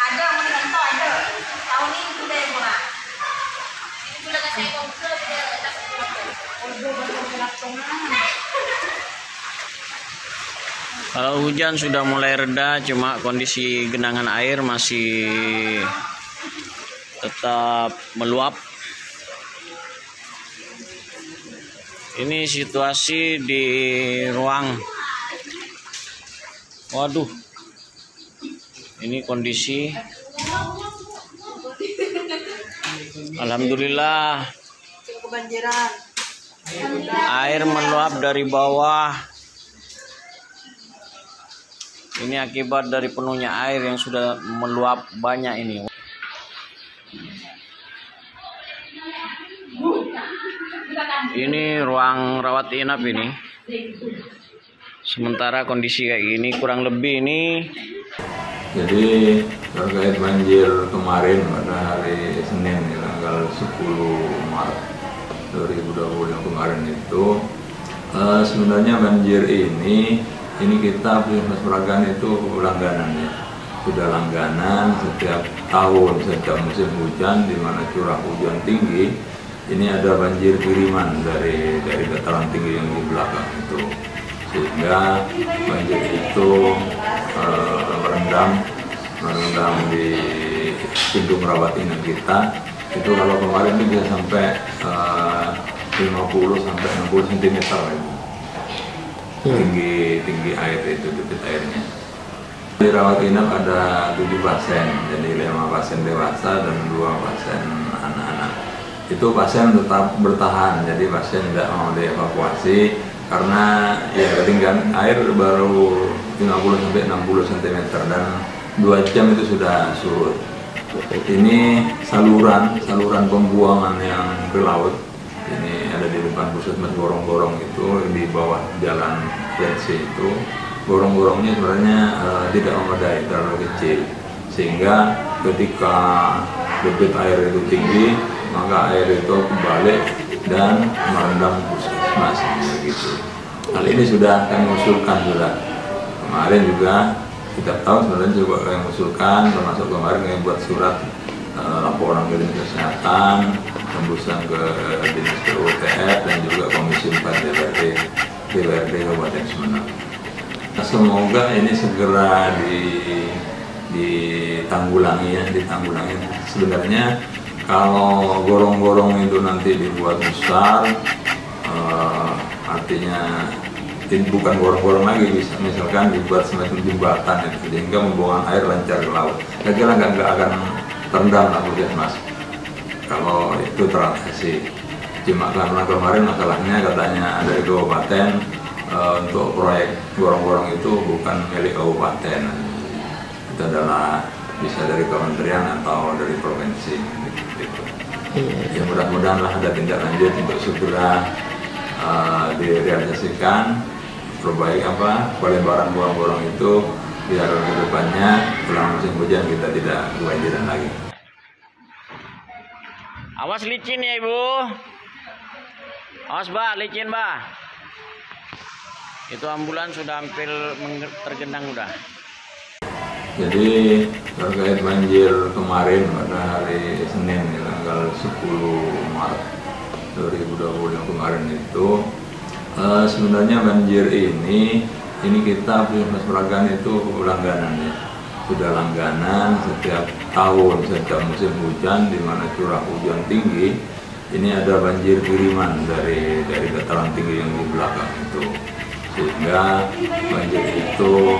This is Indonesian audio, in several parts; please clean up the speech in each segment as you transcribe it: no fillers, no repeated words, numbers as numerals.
Ada menentu ada. Tahun ini sudah yang murah. Ini sudah kasih komputer dia dapat Kalau hujan sudah mulai reda, cuma kondisi genangan air masih tetap meluap. Ini situasi di ruang. Waduh, ini kondisi. Alhamdulillah, kebanjiran. air meluap dari bawah. Ini akibat dari penuhnya air yang sudah meluap banyak ini. Ini ruang rawat inap ini. Sementara kondisi kayak gini kurang lebih ini. Jadi terkait banjir kemarin pada hari Senin tanggal 10 Maret 2020 yang kemarin itu sebenarnya banjir ini kita Puskesmas Peragan itu langganan ya. Sudah langganan setiap tahun, setiap musim hujan di mana curah hujan tinggi, ini ada banjir kiriman dari dataran tinggi yang di belakang itu. Sehingga banjir itu merendam di pintu merawat inap kita. Itu kalau kemarin itu bisa sampai 50 sampai 60 cm tinggi air itu, debit airnya. Di rawat inap ada 7 pasien, jadi 5 pasien dewasa dan 2 pasien anak-anak. Itu pasien tetap bertahan, jadi pasien tidak mau dievakuasi karena ya ketinggian air baru 50 sampai 60 cm dan 2 jam itu sudah surut. Ini saluran pembuangan yang ke laut. Ini ada di depan Puskesmas gorong-gorong itu di bawah jalan Jensi itu. Gorong-gorongnya sebenarnya tidak memadai, terlalu kecil, sehingga ketika debit air itu tinggi maka air itu kebalik dan merendam Puskesmas gitu. Hal ini sudah kami usulkan kemarin juga. Kita tahu sebenarnya juga kami usulkan, termasuk kemarin kami buat surat laporan ke Dinas Kesehatan, tembusan ke Dinas PUTR dan juga Komisi 4 DPRD Kabupaten Sumeneb. Semoga ini segera ditanggulangi. Sebenarnya kalau gorong-gorong itu nanti dibuat besar, artinya bukan gorong-gorong lagi, bisa misalkan dibuat semacam jembatan itu, sehingga membuang air lancar ke laut. Saya kira nggak akan terendam lah Puskesmas kalau itu teratasi. Cuma karena kemarin masalahnya katanya dari kabupaten untuk proyek gorong-gorong itu bukan milik kabupaten, itu adalah bisa dari kementerian atau dari provinsi gitu. Ya mudah-mudahan lah ada tindak lanjut untuk segera direalisasikan pelebaran gorong-gorong itu, biar ke depannya selama musim hujan kita tidak kebanjiran lagi. Awas licin ya Ibu. Awas Mbak, licin Mbak. Itu ambulans sudah hampir tergenang udah. Jadi terkait banjir kemarin pada hari Senin tanggal 10 Maret 2020 yang kemarin itu sebenarnya banjir ini kita Puskesmas Peragan itu langganan ya. Sudah langganan setiap tahun, setiap musim hujan di mana curah hujan tinggi, ini ada banjir kiriman dari dataran tinggi yang di belakang itu. Sehingga banjir itu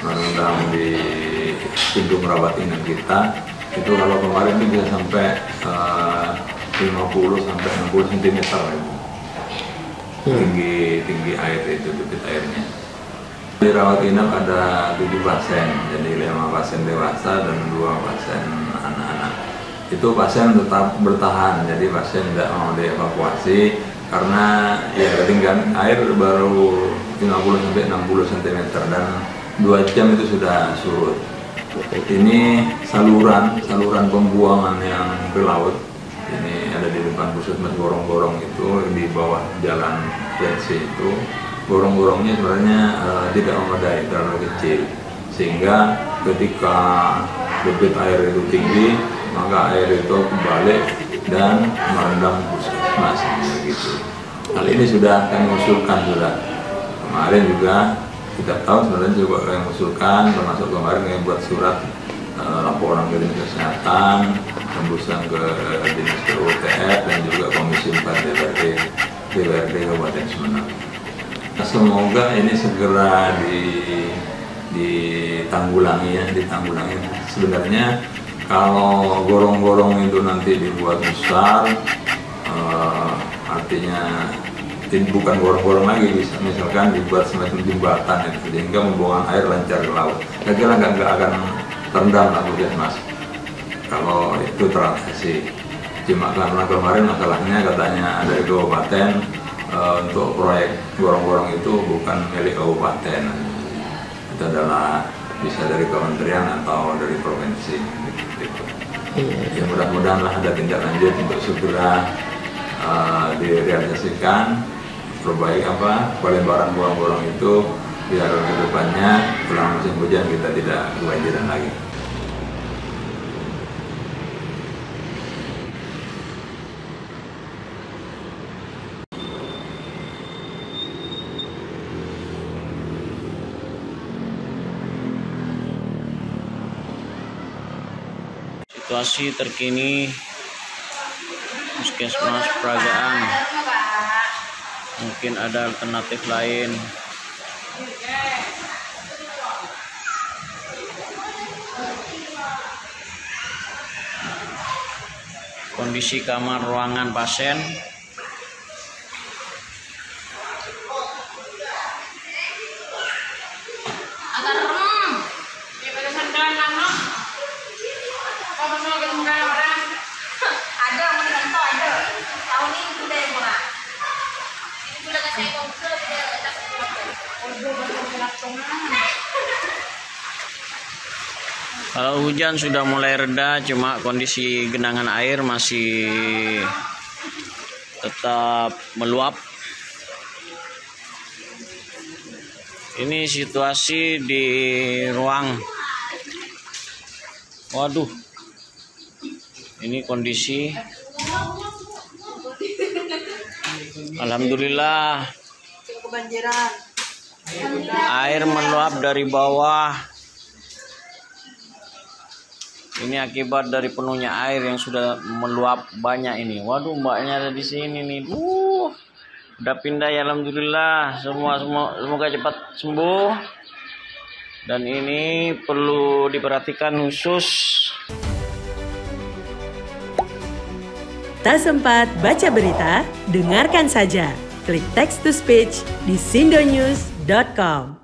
merendam di pintu merawat inap kita. Itu kalau kemarin itu bisa sampai 50 sampai 60 cm tinggi air itu, debit airnya. Di rawat inap ada 7 pasien, jadi 5 pasien dewasa dan 2 pasien anak-anak. Itu pasien tetap bertahan, jadi pasien tidak mau dievakuasi karena ya ketinggian air baru 50 sampai 60 cm dan 2 jam itu sudah surut. Ini saluran pembuangan yang ke laut. Ini ada di depan Puskesmas gorong-gorong itu di bawah jalan Jensi itu. gorong-gorongnya sebenarnya tidak memadai, terlalu kecil, sehingga ketika debit air itu tinggi maka air itu kembali dan merendam puskesmas gitu. Hal ini sudah kami usulkan kemarin juga kita tahu sebenarnya juga kami usulkan, termasuk kemarin kami buat surat laporan ke Dinas Kesehatan, tembusan ke Dinas PUTR dan juga Komisi 4 DPRD Kabupaten Sumeneb. Semoga ini segera ditanggulangi. Sebenarnya kalau gorong-gorong itu nanti dibuat besar, artinya bukan gorong-gorong lagi, bisa misalkan dibuat semacam jembatan itu, sehingga membuang air lancar ke laut. Saya kira nggak akan terendam lah puskesmas kalau itu teratasi. Cuma karena kemarin masalahnya katanya dari kabupaten, untuk proyek gorong-gorong itu bukan milik kabupaten, itu adalah bisa dari kementerian atau dari provinsi gitu. Ya mudah-mudahan lah ada tindak lanjut untuk segera direalisasikan pelebaran gorong-gorong itu, biar ke depannya pulang musim hujan kita tidak kebanjiran lagi. Situasi terkini Puskesmas Peragaan, mungkin ada alternatif lain. Kondisi kamar ruangan pasien ada mencontoh ada tahun ini sudah yang murah. Ini sudah saya kongsi kalau hujan sudah mulai reda, cuma kondisi genangan air masih tetap meluap. Ini situasi di ruang. Waduh, ini kondisi. Alhamdulillah, kebanjiran. air meluap dari bawah. Ini akibat dari penuhnya air yang sudah meluap banyak ini. Waduh, mbaknya ada di sini nih. Udah pindah ya, alhamdulillah. Semoga cepat sembuh. Dan ini perlu diperhatikan khusus. Tak sempat baca berita? Dengarkan saja. Klik text to speech di sindonews.com.